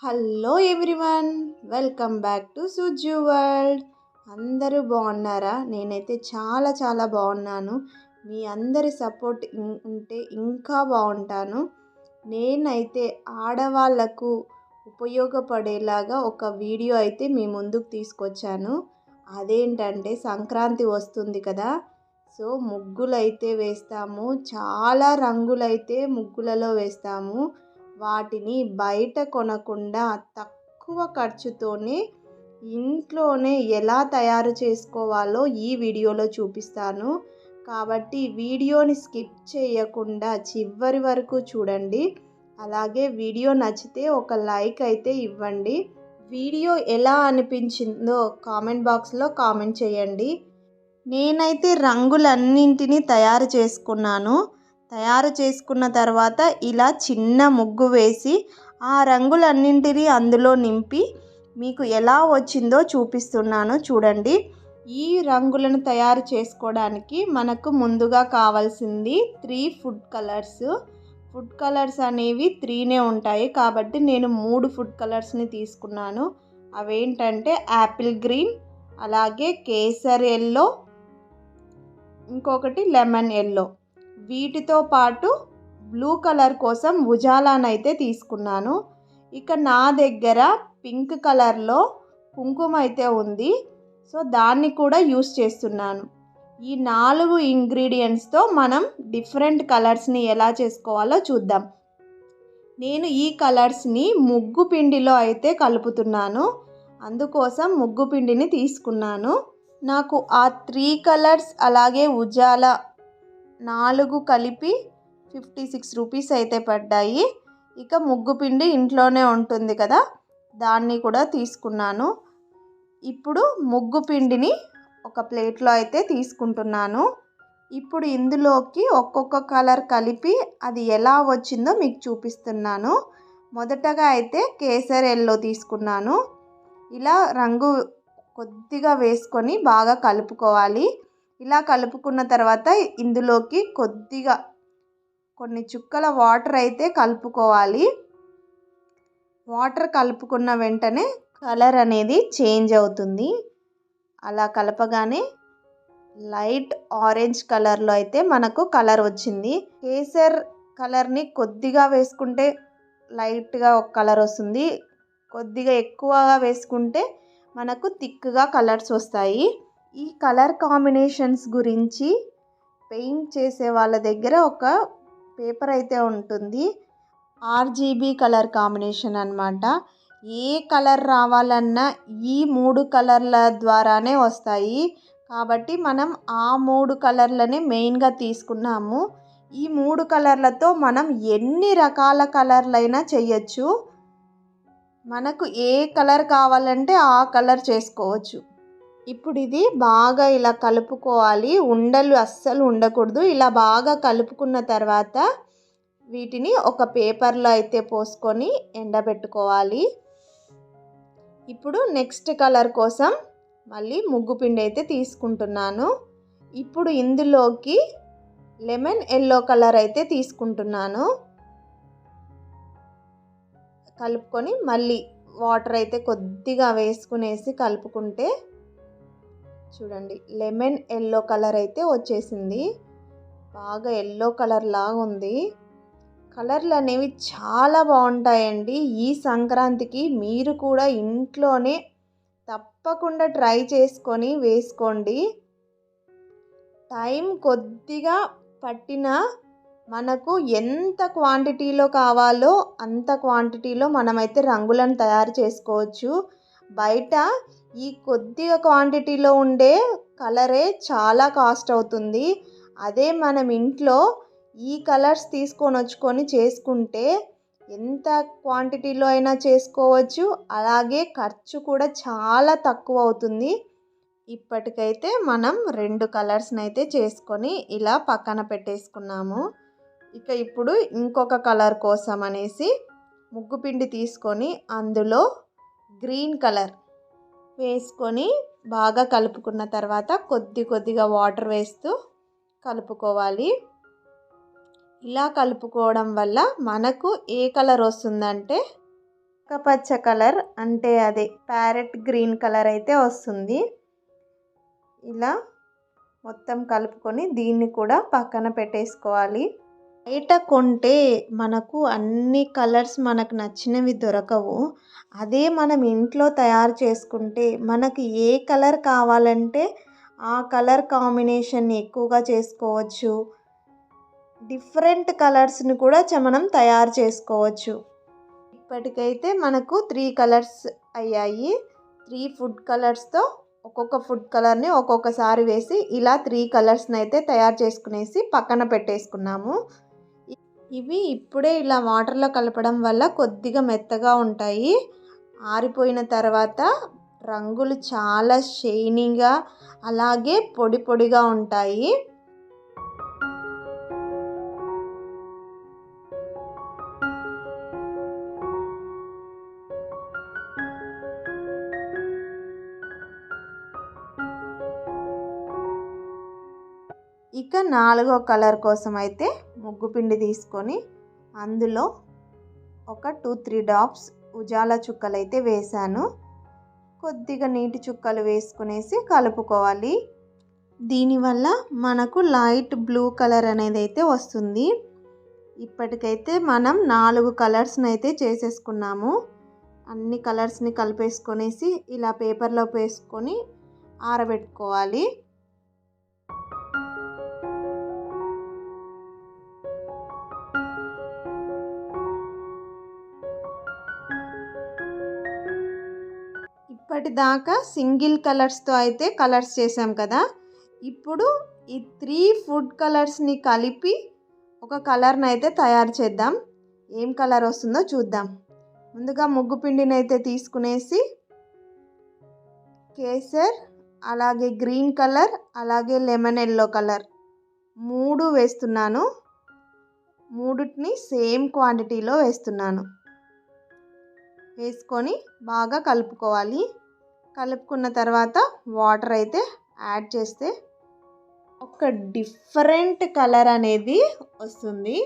Hello everyone, welcome back to Sujju world. అందరూ బాగున్నారా? నేనైతే చాలా చాలా బాగున్నాను. మీ అందరి సపోర్ట్ ఉంటే ఇంకా బాగుంటాను. నేనైతే ఆడవాళ్ళకు ఉపయోగపడేలాగా ఒక వీడియో అయితే మీ ముందుకు తీసుకొచ్చాను. అదేంటంటే సంక్రాంతి వస్తుంది కదా, సో ముగ్గులైతే వేస్తాము. చాలా రంగులైతే ముగ్గులలో వేస్తాము. వాటిని బయట కొనకుండా తక్కువ ఖర్చుతోనే ఇంట్లోనే ఎలా తయారు చేసుకోవాలో ఈ వీడియోలో చూపిస్తాను. కాబట్టి వీడియోని స్కిప్ చేయకుండా చివరి వరకు చూడండి. అలాగే వీడియో నచ్చితే ఒక లైక్ అయితే ఇవ్వండి. వీడియో ఎలా అనిపించిందో కామెంట్ బాక్స్లో కామెంట్ చేయండి. నేనైతే రంగులన్నింటినీ తయారు చేసుకున్నాను. తయారు చేసుకున్న తర్వాత ఇలా చిన్న ముగ్గు వేసి ఆ రంగులన్నింటినీ అందులో నింపి మీకు ఎలా వచ్చిందో చూపిస్తున్నాను చూడండి. ఈ రంగులను తయారు చేసుకోవడానికి మనకు ముందుగా కావాల్సింది 3 ఫుడ్ కలర్స్. ఫుడ్ కలర్స్ అనేవి 3నే ఉంటాయి, కాబట్టి నేను 3 ఫుడ్ కలర్స్ని తీసుకున్నాను. అవేంటంటే యాపిల్ గ్రీన్, అలాగే కేసర్ ఎల్లో, ఇంకొకటి లెమన్ ఎల్లో. వీటితో పాటు బ్లూ కలర్ కోసం ఉజాలానైతే తీసుకున్నాను. ఇక నా దగ్గర పింక్ కలర్లో కుంకుమ అయితే ఉంది, సో దాన్ని కూడా యూస్ చేస్తున్నాను. ఈ 4 ఇంగ్రీడియంట్స్తో మనం డిఫరెంట్ కలర్స్ని ఎలా చేసుకోవాలో చూద్దాం. నేను ఈ కలర్స్ని ముగ్గు పిండిలో అయితే కలుపుతున్నాను. అందుకోసం ముగ్గు పిండిని తీసుకున్నాను. నాకు ఆ 3 కలర్స్ అలాగే ఉజాలా 4 కలిపి 56 రూపీస్ అయితే పడ్డాయి. ఇక ముగ్గు పిండి ఇంట్లోనే ఉంటుంది కదా, దాన్ని కూడా తీసుకున్నాను. ఇప్పుడు ముగ్గు పిండిని ఒక ప్లేట్లో అయితే తీసుకుంటున్నాను. ఇప్పుడు ఇందులోకి ఒక్కొక్క కలర్ కలిపి అది ఎలా వచ్చిందో మీకు చూపిస్తున్నాను. మొదటగా అయితే కేసర్ ఎల్లో తీసుకున్నాను. ఇలా రంగు కొద్దిగా వేసుకొని బాగా కలుపుకోవాలి. ఇలా కలుపుకున్న తర్వాత ఇందులోకి కొద్దిగా కొన్ని చుక్కల వాటర్ అయితే కలుపుకోవాలి. వాటర్ కలుపుకున్న వెంటనే కలర్ అనేది చేంజ్ అవుతుంది. అలా కలపగానే లైట్ ఆరెంజ్ కలర్లో అయితే మనకు కలర్ వచ్చింది. కేసర్ కలర్ని కొద్దిగా వేసుకుంటే లైట్గా ఒక కలర్ వస్తుంది. కొద్దిగా ఎక్కువగా వేసుకుంటే మనకు థిక్గా కలర్స్ వస్తాయి. ఈ కలర్ కాంబినేషన్స్ గురించి పెయింట్ చేసే వాళ్ళ దగ్గర ఒక పేపర్ అయితే ఉంటుంది. RGB కలర్ కాంబినేషన్ అన్నమాట. ఏ కలర్ రావాలన్నా ఈ 3 కలర్ల ద్వారానే వస్తాయి. కాబట్టి మనం ఆ 3 కలర్లనే మెయిన్గా తీసుకున్నాము. ఈ 3 కలర్లతో మనం ఎన్ని రకాల కలర్లైనా చేయొచ్చు. మనకు ఏ కలర్ కావాలంటే ఆ కలర్ చేసుకోవచ్చు. ఇప్పుడు ఇది బాగా ఇలా కలుపుకోవాలి. ఉండలు అస్సలు ఉండకూడదు. ఇలా బాగా కలుపుకున్న తర్వాత వీటిని ఒక పేపర్లో అయితే పోసుకొని ఎండబెట్టుకోవాలి. ఇప్పుడు నెక్స్ట్ కలర్ కోసం మళ్ళీ ముగ్గు పిండి అయితే తీసుకుంటున్నాను. ఇప్పుడు ఇందులోకి లెమన్ ఎల్లో కలర్ అయితే తీసుకుంటున్నాను. కలుపుకొని మళ్ళీ వాటర్ అయితే కొద్దిగా వేసుకునేసి కలుపుకుంటే చూడండి లెమన్ ఎల్లో కలర్ అయితే వచ్చేసింది. బాగా ఎల్లో కలర్ లాగా ఉంది. కలర్లు అనేవి చాలా బాగుంటాయండి. ఈ సంక్రాంతికి మీరు కూడా ఇంట్లోనే తప్పకుండా ట్రై చేసుకొని వేసుకోండి. టైం కొద్దిగా పట్టినా మనకు ఎంత క్వాంటిటీలో కావాలో అంత క్వాంటిటీలో మనమైతే రంగులను తయారు చేసుకోవచ్చు. బయట ఈ కొద్దిగా క్వాంటిటీలో ఉండే కలరే చాలా కాస్ట్ అవుతుంది. అదే మనం ఇంట్లో ఈ కలర్స్ తీసుకొని వచ్చుకొని చేసుకుంటే ఎంత క్వాంటిటీలో అయినా చేసుకోవచ్చు. అలాగే ఖర్చు కూడా చాలా తక్కువ అవుతుంది. ఇప్పటికైతే మనం 2 కలర్స్ని అయితే చేసుకొని ఇలా పక్కన పెట్టేసుకున్నాము. ఇక ఇప్పుడు ఇంకొక కలర్ కోసం అనేసి ముగ్గు పిండి తీసుకొని అందులో గ్రీన్ కలర్ వేసుకొని బాగా కలుపుకున్న తర్వాత కొద్దిగా వాటర్ వేస్తూ కలుపుకోవాలి. ఇలా కలుపుకోవడం వల్ల మనకు ఏ కలర్ వస్తుందంటే పచ్చ కలర్ అంటే అదే ప్యారెట్ గ్రీన్ కలర్ అయితే వస్తుంది. ఇలా మొత్తం కలుపుకొని దీన్ని కూడా పక్కన పెట్టేసుకోవాలి. బయట కొంటే మనకు అన్ని కలర్స్ మనకు నచ్చినవి దొరకవు. అదే మనం ఇంట్లో తయారు చేసుకుంటే మనకు ఏ కలర్ కావాలంటే ఆ కలర్ కాంబినేషన్ ఎక్కువగా చేసుకోవచ్చు. డిఫరెంట్ కలర్స్ని కూడా మనం తయారు చేసుకోవచ్చు. ఇప్పటికైతే మనకు 3 కలర్స్ అయ్యాయి. 3 ఫుడ్ కలర్స్తో ఒక్కొక్క ఫుడ్ కలర్ని ఒక్కొక్కసారి వేసి ఇలా 3 కలర్స్ని అయితే తయారు చేసుకునేసి పక్కన పెట్టేసుకున్నాము. ఇవి ఇప్పుడే ఇలా వాటర్లో కలపడం వల్ల కొద్దిగా మెత్తగా ఉంటాయి. ఆరిపోయిన తర్వాత రంగులు చాలా షైనీగా అలాగే పొడి పొడిగా ఉంటాయి. ఇక 4వ కలర్ కోసం అయితే ముగ్గు పిండి తీసుకొని అందులో ఒక 2-3 డాప్స్ ఉజాల చుక్కలు అయితే వేసాను. కొద్దిగా నీటి చుక్కలు వేసుకునేసి కలుపుకోవాలి. దీనివల్ల మనకు లైట్ బ్లూ కలర్ అనేది అయితే వస్తుంది. ఇప్పటికైతే మనం 4 కలర్స్ని అయితే చేసేసుకున్నాము. అన్ని కలర్స్ని కలిపేసుకొనేసి ఇలా పేపర్లో వేసుకొని ఆరబెట్టుకోవాలి. ఇప్పటిదాకా సింగిల్ కలర్స్తో అయితే కలర్స్ చేసాం కదా. ఇప్పుడు ఈ 3 ఫుడ్ కలర్స్ని కలిపి ఒక కలర్ని అయితే తయారు చేద్దాం. ఏం కలర్ వస్తుందో చూద్దాం. ముందుగా ముగ్గు పిండిని అయితే తీసుకునేసి కేసర్, అలాగే గ్రీన్ కలర్, అలాగే లెమన్ ఎల్లో కలర్ 3 వేస్తున్నాను. 3టిని సేమ్ క్వాంటిటీలో వేస్తున్నాను. వేసుకొని బాగా కలుపుకోవాలి. కలుపుకున్న తర్వాత వాటర్ అయితే యాడ్ చేస్తే ఒక డిఫరెంట్ కలర్ అనేది వస్తుంది.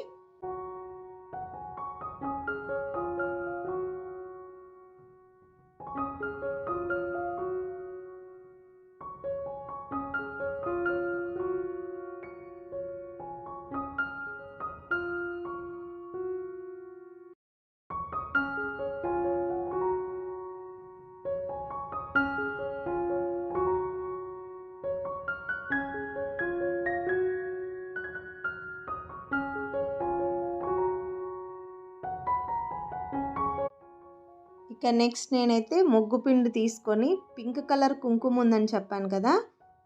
ఇక నెక్స్ట్ నేనైతే ముగ్గు పిండి తీసుకొని పింక్ కలర్ కుంకుమ ఉందని చెప్పాను కదా,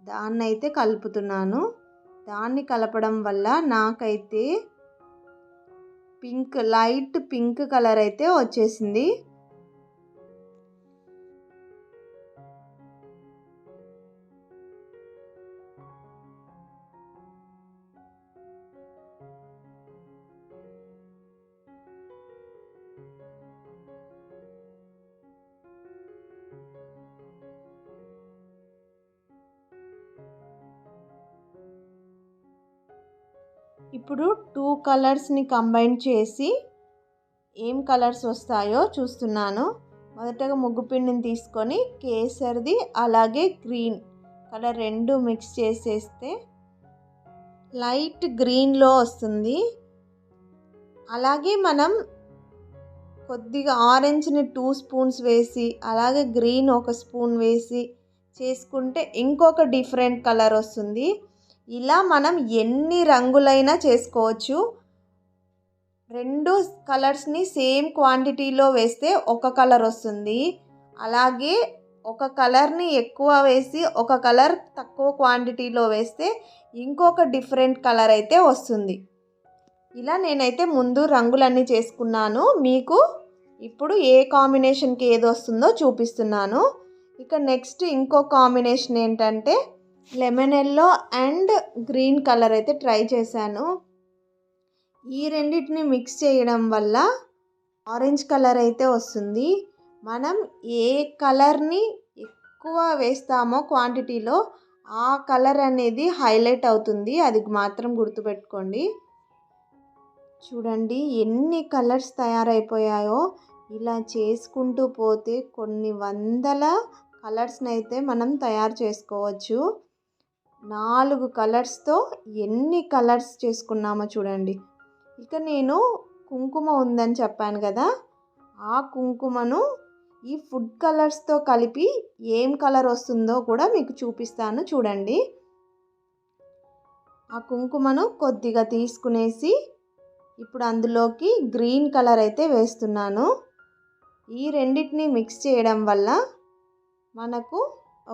దాన్ని అయితే కలుపుతున్నాను. దాన్ని కలపడం వల్ల నాకైతే లైట్ పింక్ కలర్ అయితే వచ్చేసింది. ఇప్పుడు 2 కలర్స్ని కంబైన్ చేసి ఏం కలర్స్ వస్తాయో చూస్తున్నాను. మొదటగా ముగ్గు పిండిని తీసుకొని కేసరిది అలాగే గ్రీన్ కలర్ 2 మిక్స్ చేసేస్తే లైట్ గ్రీన్లో వస్తుంది. అలాగే మనం కొద్దిగా ఆరెంజ్ని 2 స్పూన్స్ వేసి అలాగే గ్రీన్ 1 స్పూన్ వేసి చేసుకుంటే ఇంకొక డిఫరెంట్ కలర్ వస్తుంది. ఇలా మనం ఎన్ని రంగులైనా చేసుకోవచ్చు. 2 కలర్స్ని సేమ్ క్వాంటిటీలో వేస్తే ఒక కలర్ వస్తుంది. అలాగే ఒక కలర్ని ఎక్కువ వేసి ఒక కలర్ తక్కువ క్వాంటిటీలో వేస్తే ఇంకొక డిఫరెంట్ కలర్ అయితే వస్తుంది. ఇలా నేనైతే ముందు రంగులన్నీ చేసుకున్నాను. మీకు ఇప్పుడు ఏ కాంబినేషన్కి ఏది వస్తుందో చూపిస్తున్నాను. ఇక నెక్స్ట్ ఇంకో కాంబినేషన్ ఏంటంటే lemon yellow and green colour అయితే ట్రై చేశాను. ఈ రెండింటిని మిక్స్ చేయడం వల్ల ఆరెంజ్ కలర్ అయితే వస్తుంది. మనం ఏ కలర్ని ఎక్కువ వేస్తామో క్వాంటిటీలో ఆ కలర్ అనేది హైలైట్ అవుతుంది. అది మాత్రం గుర్తుపెట్టుకోండి. చూడండి ఎన్ని కలర్స్ తయారైపోయాయో. ఇలా చేసుకుంటూ పోతే కొన్ని వందల కలర్స్ని అయితే మనం తయారు చేసుకోవచ్చు. 4 కలర్స్తో ఎన్ని కలర్స్ చేసుకున్నామో చూడండి. ఇక నేను కుంకుమ ఉందని చెప్పాను కదా, ఆ కుంకుమను ఈ ఫుడ్ కలర్స్తో కలిపి ఏం కలర్ వస్తుందో కూడా మీకు చూపిస్తాను చూడండి. ఆ కుంకుమను కొద్దిగా తీసుకునేసి ఇప్పుడు అందులోకి గ్రీన్ కలర్ అయితే వేస్తున్నాను. ఈ రెండింటిని మిక్స్ చేయడం వల్ల మనకు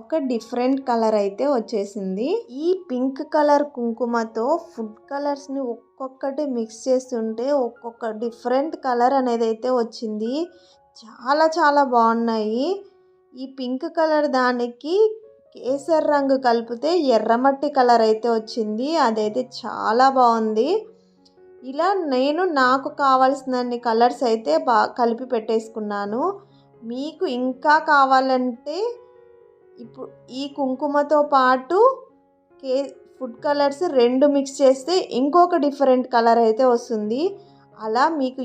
ఒక డిఫరెంట్ కలర్ అయితే వచ్చేసింది. ఈ పింక్ కలర్ కుంకుమతో ఫుడ్ కలర్స్ని ఒక్కొక్కటి మిక్స్ చేస్తుంటే ఒక్కొక్క డిఫరెంట్ కలర్ అనేది అయితే వచ్చింది. చాలా చాలా బాగున్నాయి. ఈ పింక్ కలర్ దానికి కేసర్ రంగు కలిపితే ఎర్రమట్టి కలర్ అయితే వచ్చింది. అదైతే చాలా బాగుంది. ఇలా నేను నాకు కావాల్సినన్ని కలర్స్ అయితే కలిపి పెట్టేసుకున్నాను. మీకు ఇంకా కావాలంటే ఇప్పుడు ఈ కుంకుమతో పాటు ఫుడ్ కలర్స్ 2 మిక్స్ చేస్తే ఇంకొక డిఫరెంట్ కలర్ అయితే వస్తుంది. అలా మీకు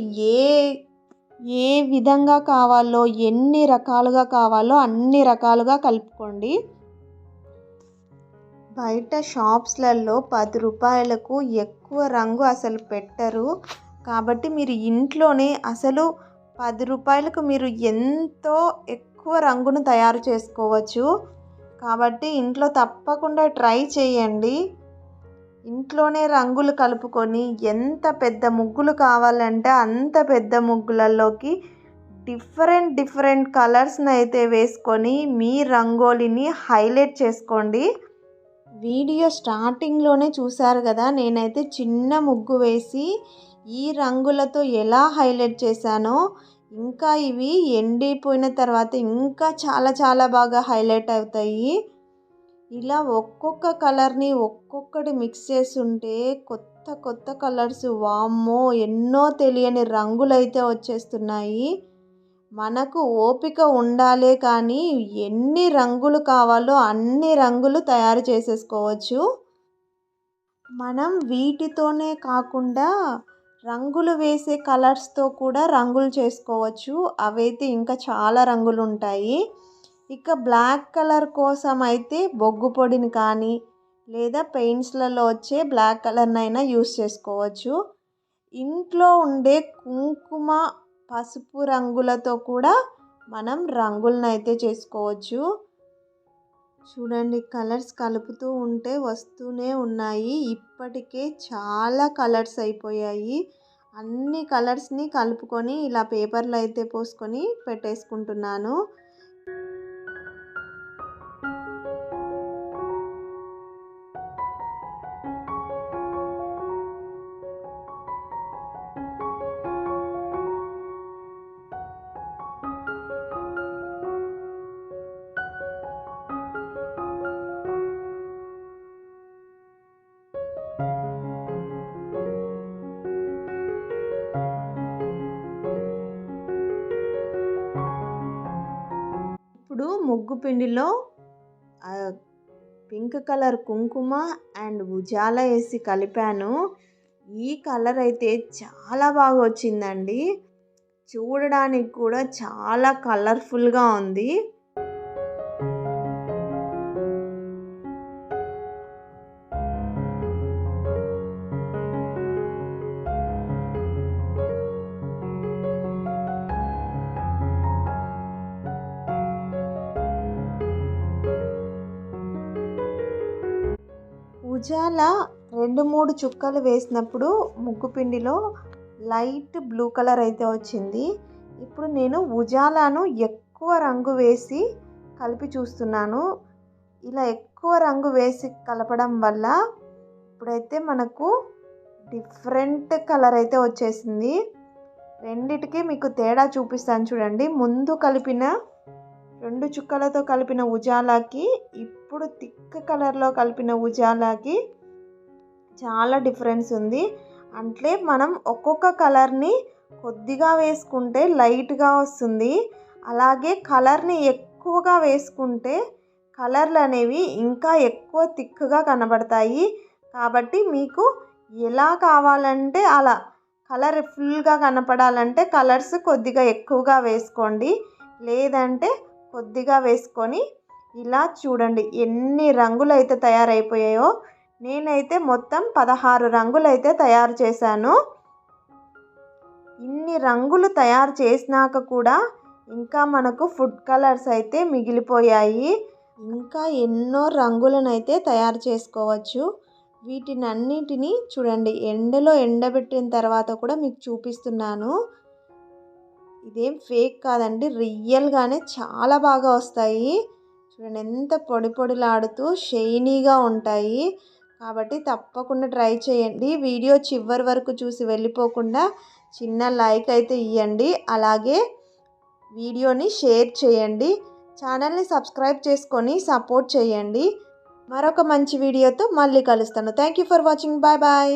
ఏ విధంగా కావాలో, ఎన్ని రకాలుగా కావాలో అన్ని రకాలుగా కలుపుకోండి. బయట షాప్స్లలో 10 రూపాయలకు ఎక్కువ రంగు అసలు పెట్టరు. కాబట్టి మీరు ఇంట్లోనే అసలు 10 రూపాయలకు మీరు ఎంతో ఎక్కువ రంగును తయారు చేసుకోవచ్చు. కాబట్టి ఇంట్లో తప్పకుండా ట్రై చేయండి. ఇంట్లోనే రంగులు కలుపుకొని ఎంత పెద్ద ముగ్గులు కావాలంటే అంత పెద్ద ముగ్గులలోకి డిఫరెంట్ కలర్స్ని అయితే వేసుకొని మీ రంగోలిని హైలైట్ చేసుకోండి. వీడియో స్టార్టింగ్లోనే చూసారు కదా, నేనైతే చిన్న ముగ్గు వేసి ఈ రంగులతో ఎలా హైలైట్ చేశానో, ఇంకా ఇవి ఎండిపోయిన తర్వాత ఇంకా చాలా చాలా బాగా హైలైట్ అవుతాయి. ఇలా ఒక్కొక్క కలర్ని ఒక్కొక్కటి మిక్స్ చేస్తుంటే కొత్త కలర్స్, వామ్మో ఎన్నో తెలియని రంగులు అయితే వచ్చేస్తున్నాయి. మనకు ఓపిక ఉండాలే కానీ ఎన్ని రంగులు కావాలో అన్ని రంగులు తయారు చేసేసుకోవచ్చు. మనం వీటితోనే కాకుండా రంగులు వేసే కలర్స్తో కూడా రంగులు చేసుకోవచ్చు. అవైతే ఇంకా చాలా రంగులు ఉంటాయి. ఇక బ్లాక్ కలర్ కోసం అయితే బొగ్గు పొడిని కానీ లేదా పెయింట్స్లలో వచ్చే బ్లాక్ కలర్నైనా యూస్ చేసుకోవచ్చు. ఇంట్లో ఉండే కుంకుమ, పసుపు రంగులతో కూడా మనం రంగులను అయితే చేసుకోవచ్చు. చూడండి, కలర్స్ కలుపుతూ ఉంటే వస్తూనే ఉన్నాయి. ఇప్పటికే చాలా కలర్స్ అయిపోయాయి. అన్ని కలర్స్ని కలుపుకొని ఇలా పేపర్లో అయితే పోసుకొని పెట్టేసుకుంటున్నాను. ఇప్పుడు ముగ్గు పిండిలో పింక్ కలర్ కుంకుమ అండ్ ఉజాల వేసి కలిపాను. ఈ కలర్ అయితే చాలా బాగా వచ్చిందండి. చూడడానికి కూడా చాలా కలర్ఫుల్గా ఉంది. ఉజాల 2-3 చుక్కలు వేసినప్పుడు ముగ్గు పిండిలో లైట్ బ్లూ కలర్ అయితే వచ్చింది. ఇప్పుడు నేను ఉజాలను ఎక్కువ రంగు వేసి కలిపి చూస్తున్నాను. ఇలా ఎక్కువ రంగు వేసి కలపడం వల్ల ఇప్పుడైతే మనకు డిఫరెంట్ కలర్ అయితే వచ్చేసింది. రెండిటికి మీకు తేడా చూపిస్తాను చూడండి. ముందు కలిపిన 2 చుక్కలతో కలిపిన ఉజాలాకి ఇప్పుడు థిక్ కలర్లో కలిపిన ఉజాలాకి చాలా డిఫరెన్స్ ఉంది. అంటే మనం ఒక్కొక్క కలర్ని కొద్దిగా వేసుకుంటే లైట్గా వస్తుంది. అలాగే కలర్ని ఎక్కువగా వేసుకుంటే కలర్లు అనేవి ఇంకా ఎక్కువ థిక్గా కనబడతాయి. కాబట్టి మీకు ఎలా కావాలంటే అలా కలర్ఫుల్గా కనపడాలంటే కలర్స్ కొద్దిగా ఎక్కువగా వేసుకోండి, లేదంటే కొద్దిగా వేసుకొని ఇలా చూడండి ఎన్ని రంగులు అయితే తయారైపోయాయో. నేనైతే మొత్తం 16 రంగులు అయితే తయారు చేశాను. ఇన్ని రంగులు తయారు చేసినాక కూడా ఇంకా మనకు ఫుడ్ కలర్స్ అయితే మిగిలిపోయాయి. ఇంకా ఎన్నో రంగులను అయితే తయారు చేసుకోవచ్చు. వీటినన్నిటినీ చూడండి ఎండలో ఎండబెట్టిన తర్వాత కూడా మీకు చూపిస్తున్నాను. ఇదేం ఫేక్ కాదండి, రియల్గానే చాలా బాగా వస్తాయి. చూడండి ఎంత పొడి పొడిలాడుతూ షైనీగా ఉంటాయి. కాబట్టి తప్పకుండా ట్రై చేయండి. వీడియో చివరి వరకు చూసి వెళ్ళిపోకుండా చిన్న లైక్ అయితే ఇవ్వండి. అలాగే వీడియోని షేర్ చేయండి. ఛానల్ని సబ్స్క్రైబ్ చేసుకొని సపోర్ట్ చేయండి. మరొక మంచి వీడియోతో మళ్ళీ కలుస్తాను. Thank you for watching. Bye bye.